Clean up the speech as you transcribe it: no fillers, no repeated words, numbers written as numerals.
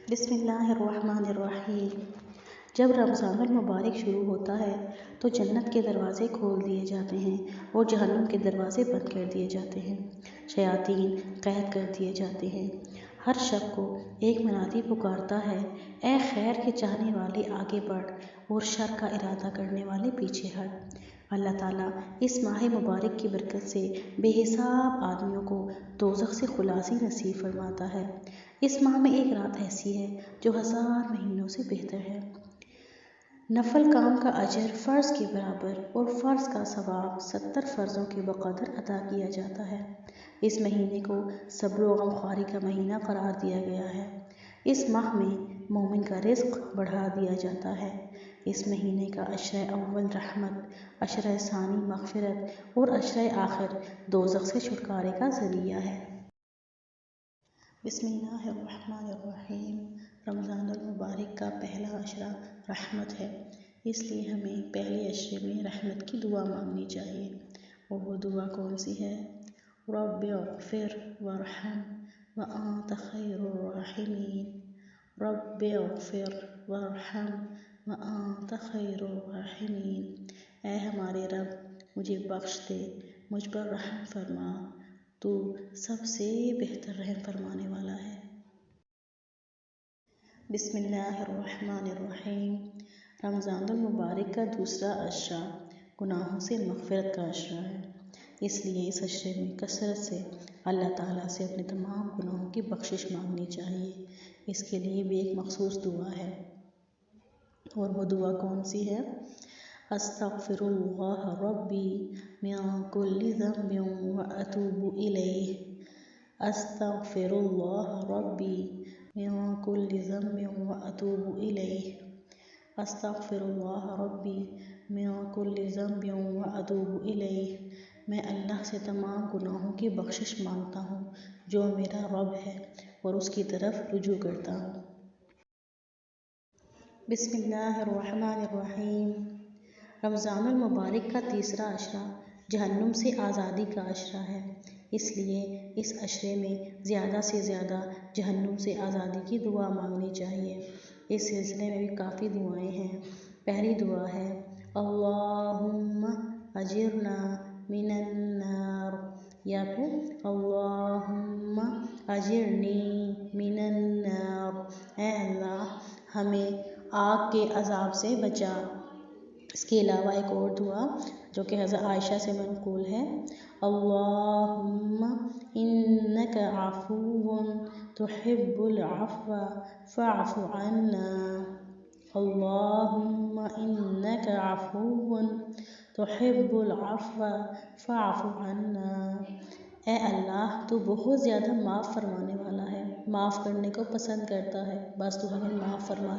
بسم اللہ الرحمن الرحیم۔ جب رمضان المبارک شروع ہوتا ہے تو جنت کے دروازے کھول دیے جاتے ہیں اور جہنم کے دروازے بند کر دیے جاتے ہیں، شیاطین قید کر دیے جاتے ہیں۔ ہر شب کو ایک منادی پکارتا ہے، اے خیر کے چاہنے والے آگے بڑھ اور شر کا ارادہ کرنے والے پیچھے ہٹ۔ اللہ تعالیٰ اس ماہ مبارک کی برکت سے بے حساب آدمیوں کو دوزخ سے خلاصی نصیب فرماتا ہے۔ اس ماہ میں ایک رات ایسی ہے جو 1000 مہینوں سے بہتر ہے۔ نفل کام کا اجر فرض کے برابر اور فرض کا ثواب 70 فرضوں کے بقدر ادا کیا جاتا ہے۔ اس مہینے کو صبر و غمخواری کا مہینہ قرار دیا گیا ہے۔ اس ماہ میں مومن کا رزق بڑھا دیا جاتا ہے۔ اس مہینے کا عشرہ اول رحمت، عشرہ ثانی مغفرت اور عشرہ آخر دوزخ سے چھٹکارے کا ذریعہ ہے۔ بسم اللہ الرحمن الرحیم۔ رمضان المبارک کا پہلا عشرہ رحمت ہے، اس لیے ہمیں پہلے عشرے میں رحمت کی دعا مانگنی چاہیے۔ اور وہ دعا کون سی ہے؟ رب اغفر وارحم وانت خیر الراحمین۔ رب اغفر وارحم وانت خیر الراحمین۔ اے ہمارے رب، مجھے بخش دے، مجھ پر رحم فرما، تو سب سے بہتر رحم فرمانے والا ہے۔ بسم اللہ الرحمن الرحیم۔ رمضان المبارک کا دوسرا عشرہ گناہوں سے مغفرت کا عشرہ ہے، اس لیے اس عشرے میں کثرت سے اللہ تعالیٰ سے اپنے تمام گناہوں کی بخشش مانگنی چاہیے۔ اس کے لیے بھی ایک مخصوص دعا ہے، اور وہ دعا کون سی ہے؟ استغفر اللہ ربی من کل ذنب واتوب الیہ۔ استغفر اللہ ربی من کل ذنب واتوب الیہ۔ استغفر اللہ ربی من کل ذنب واتوب الیہ۔ میں اللہ سے تمام گناہوں کی بخشش مانگتا ہوں جو میرا رب ہے، اور اس کی طرف رجوع کرتا ہوں۔ بسم اللہ الرحمن الرحیم۔ رمضان المبارک کا تیسرا عشرہ جہنم سے آزادی کا عشرہ ہے، اس لیے اس عشرے میں زیادہ سے زیادہ جہنم سے آزادی کی دعا مانگنی چاہیے۔ اس سلسلے میں بھی کافی دعائیں ہیں۔ پہلی دعا ہے اللہم اجرنا من النار، یا پھر اللہم اجرنی من النار، اے اللہ ہمیں آگ کے عذاب سے بچا۔ اس کے علاوہ ایک اور دعا جو کہ حضرت عائشہ سے منقول ہے، اللہم انک عفو تحب العفو فاعف عنا۔ اللہم انک عفو تحب العفو فاعف عنا۔ اے اللہ تو بہت زیادہ معاف فرمانے والا ہے، معاف کرنے کو پسند کرتا ہے، بس تو ہمیں معاف فرما